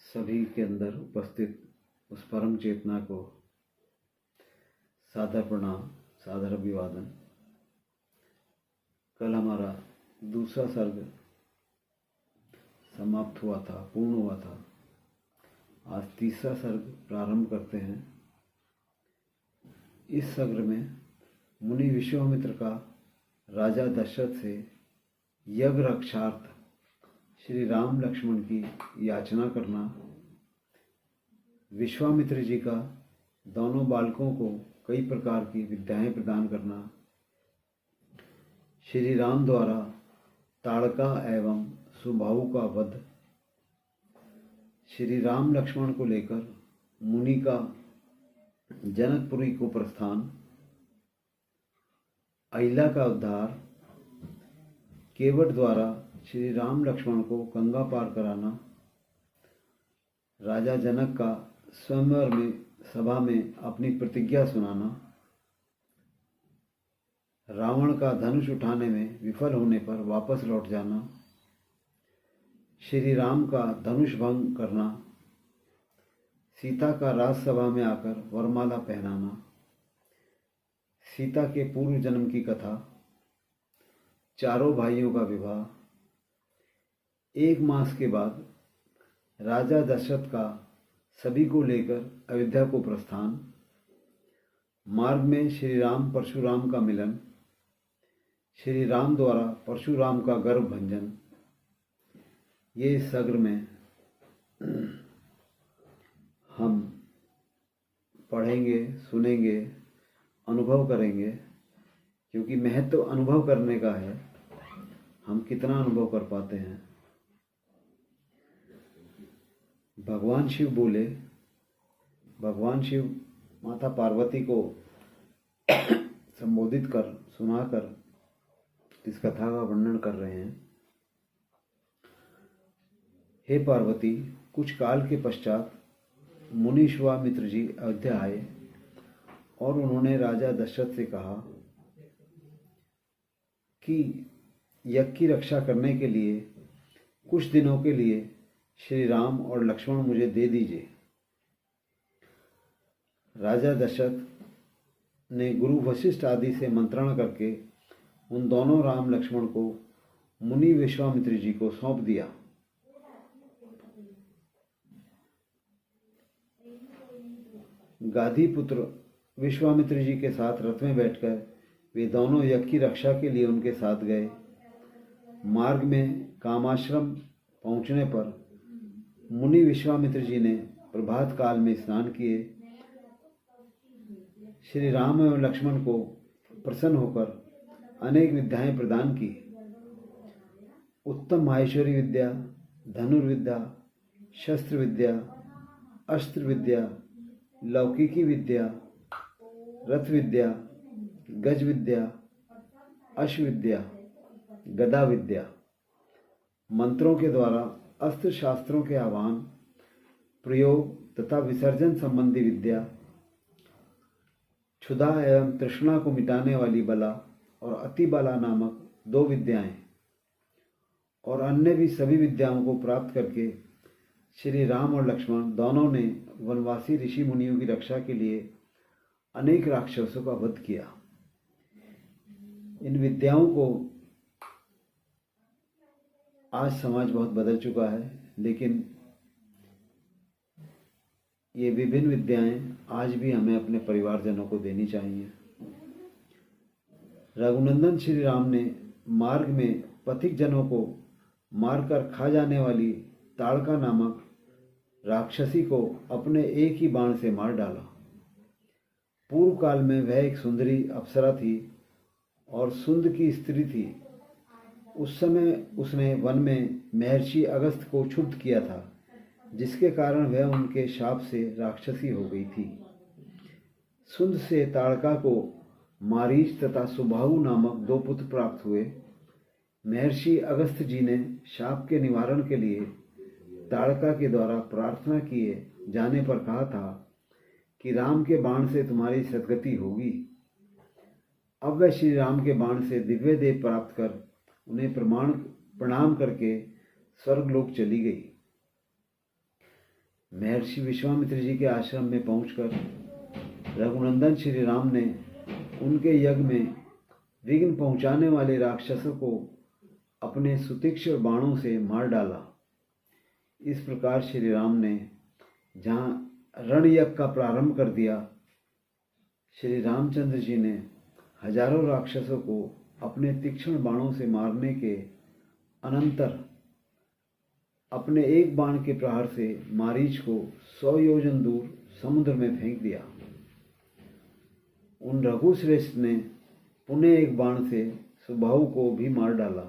सभी के अंदर उपस्थित उस परम चेतना को सादर प्रणाम, सादर अभिवादन। कल हमारा दूसरा सर्ग समाप्त हुआ था, पूर्ण हुआ था। आज तीसरा सर्ग प्रारंभ करते हैं। इस सर्ग में मुनि विश्वामित्र का राजा दशरथ से यज्ञ रक्षार्थ श्री राम लक्ष्मण की याचना करना, विश्वामित्र जी का दोनों बालकों को कई प्रकार की विद्याएं प्रदान करना, श्री राम द्वारा ताड़का एवं सुबाहु का वध, श्री राम लक्ष्मण को लेकर मुनि का जनकपुरी को प्रस्थान, अहिल्या का उद्धार, केवट द्वारा श्री राम लक्ष्मण को गंगा पार कराना, राजा जनक का स्वयंवर में सभा में अपनी प्रतिज्ञा सुनाना, रावण का धनुष उठाने में विफल होने पर वापस लौट जाना, श्री राम का धनुष भंग करना, सीता का राजसभा में आकर वरमाला पहनाना, सीता के पूर्व जन्म की कथा, चारों भाइयों का विवाह, 1 मास के बाद राजा दशरथ का सभी को लेकर अयोध्या को प्रस्थान, मार्ग में श्री राम परशुराम का मिलन, श्री राम द्वारा परशुराम का गर्भ भंजन। ये इस सर्ग में हम पढ़ेंगे, सुनेंगे, अनुभव करेंगे, क्योंकि महत्व अनुभव करने का है। हम कितना अनुभव कर पाते हैं। भगवान शिव बोले, भगवान शिव माता पार्वती को संबोधित कर सुनाकर इस कथा का वर्णन कर रहे हैं। हे पार्वती, कुछ काल के पश्चात मुनि विश्वामित्र जी अयोध्या आए और उन्होंने राजा दशरथ से कहा कि यज्ञ की रक्षा करने के लिए कुछ दिनों के लिए श्री राम और लक्ष्मण मुझे दे दीजिए। राजा दशरथ ने गुरु वशिष्ठ आदि से मंत्रणा करके उन दोनों राम लक्ष्मण को मुनि विश्वामित्र जी को सौंप दिया। गाधी पुत्र विश्वामित्र जी के साथ रथ में बैठकर वे दोनों यज्ञ की रक्षा के लिए उनके साथ गए। मार्ग में कामाश्रम पहुंचने पर मुनि विश्वामित्र जी ने प्रभात काल में स्नान किए, श्री राम एवं लक्ष्मण को प्रसन्न होकर अनेक विद्याएं प्रदान की। उत्तम माहेश्वरी विद्या, धनुर्विद्या, शस्त्र विद्या, अस्त्र विद्या, लौकिकी विद्या, रथ विद्या, गज विद्या, अश्व विद्या, गदा विद्या, मंत्रों के द्वारा अस्त्र शास्त्रों के आह्वान, प्रयोग तथा विसर्जन संबंधी विद्या, क्षुधा एवं तृष्णा को मिटाने वाली बला और अति बला नामक 2 विद्याएं और अन्य भी सभी विद्याओं को प्राप्त करके श्री राम और लक्ष्मण दोनों ने वनवासी ऋषि मुनियों की रक्षा के लिए अनेक राक्षसों का वध किया। इन विद्याओं को आज समाज बहुत बदल चुका है, लेकिन ये विभिन्न विद्याएं आज भी हमें अपने परिवारजनों को देनी चाहिए। रघुनंदन श्री राम ने मार्ग में पथिक जनों को मारकर खा जाने वाली ताड़का नामक राक्षसी को अपने एक ही बाण से मार डाला। पूर्व काल में वह एक सुंदरी अप्सरा थी और सुंद की स्त्री थी। उस समय उसने वन में महर्षि अगस्त को क्षुब्ध किया था, जिसके कारण वह उनके शाप से राक्षसी हो गई थी। सुंद से ताड़का को मारीच तथा सुबाहु नामक 2 पुत्र प्राप्त हुए। महर्षि अगस्त जी ने शाप के निवारण के लिए ताड़का के द्वारा प्रार्थना किए जाने पर कहा था कि राम के बाण से तुम्हारी सद्गति होगी। अब वह श्री राम के बाण से दिव्य देह प्राप्त कर उन्हें प्रणाम करके स्वर्गलोक चली गई। महर्षि विश्वामित्र जी के आश्रम में पहुंचकर रघुनंदन श्री राम ने उनके यज्ञ में विघ्न पहुंचाने वाले राक्षसों को अपने सुतीक्ष्ण बाणों से मार डाला। इस प्रकार श्री राम ने जहाँ रण यज्ञ का प्रारंभ कर दिया, श्री रामचंद्र जी ने हजारों राक्षसों को अपने तीक्ष्ण बाणों से मारने के अनंतर अपने एक बाण के प्रहार से मारीच को 100 योजन दूर समुद्र में फेंक दिया। उन रघुश्रेष्ठ ने पुनः एक बाण से सुबाहु को भी मार डाला।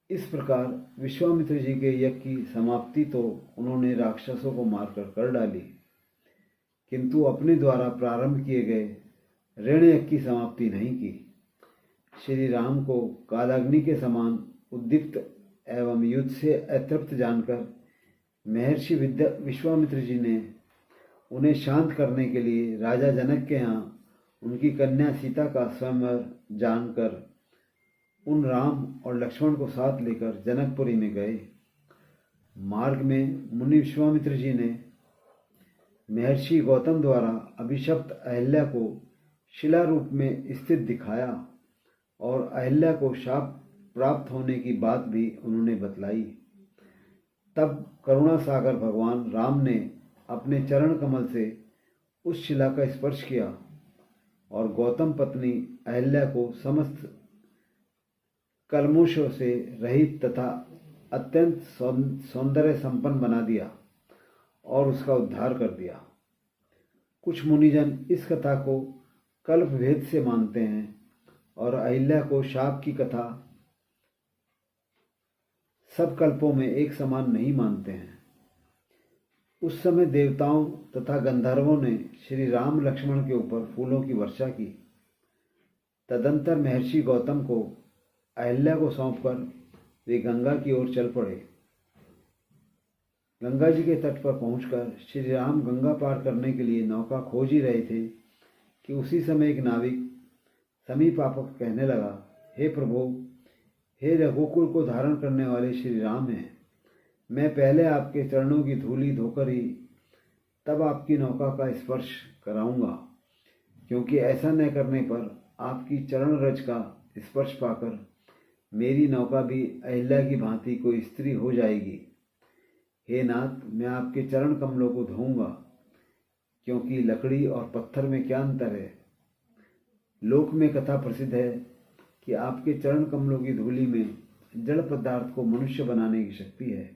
इस प्रकार विश्वामित्र जी के यज्ञ की समाप्ति तो उन्होंने राक्षसों को मारकर कर डाली, किंतु अपने द्वारा प्रारंभ किए गए ऋण यज्ञ की समाप्ति नहीं की। श्री राम को कालाग्नि के समान उद्दीप्त एवं युद्ध से अतृप्त जानकर महर्षि विश्वामित्र जी ने उन्हें शांत करने के लिए राजा जनक के यहाँ उनकी कन्या सीता का स्वयंवर जानकर उन राम और लक्ष्मण को साथ लेकर जनकपुरी में गए। मार्ग में मुनि विश्वामित्र जी ने महर्षि गौतम द्वारा अभिशप्त अहिल्या को शिला रूप में स्थित दिखाया और अहिल्या को शाप प्राप्त होने की बात भी उन्होंने बतलाई। तब करुणा सागर भगवान राम ने अपने चरण कमल से उस शिला का स्पर्श किया और गौतम पत्नी अहिल्या को समस्त कल्मोशों से रहित तथा अत्यंत सौंदर्य संपन्न बना दिया और उसका उद्धार कर दिया। कुछ मुनिजन इस कथा को कल्प भेद से मानते हैं और अहिल्या को शाप की कथा सब कल्पों में एक समान नहीं मानते हैं। उस समय देवताओं तथा गंधर्वों ने श्री राम लक्ष्मण के ऊपर फूलों की वर्षा की। तदंतर महर्षि गौतम को अहिल्या को सौंपकर वे गंगा की ओर चल पड़े। गंगा जी के तट पर पहुंचकर श्री राम गंगा पार करने के लिए नौका खोज ही रहे थे कि उसी समय एक नाविक समीप आकर कहने लगा, हे प्रभु, हे रघुकुल को धारण करने वाले श्री राम हैं, मैं पहले आपके चरणों की धूलि धोकर ही तब आपकी नौका का स्पर्श कराऊंगा, क्योंकि ऐसा न करने पर आपकी चरण रज का स्पर्श पाकर मेरी नौका भी अहिल्या की भांति कोई स्त्री हो जाएगी। हे नाथ, मैं आपके चरण कमलों को धोऊंगा, क्योंकि लकड़ी और पत्थर में क्या अंतर है। लोक में कथा प्रसिद्ध है कि आपके चरण कमलों की धूलि में जड़ पदार्थ को मनुष्य बनाने की शक्ति है।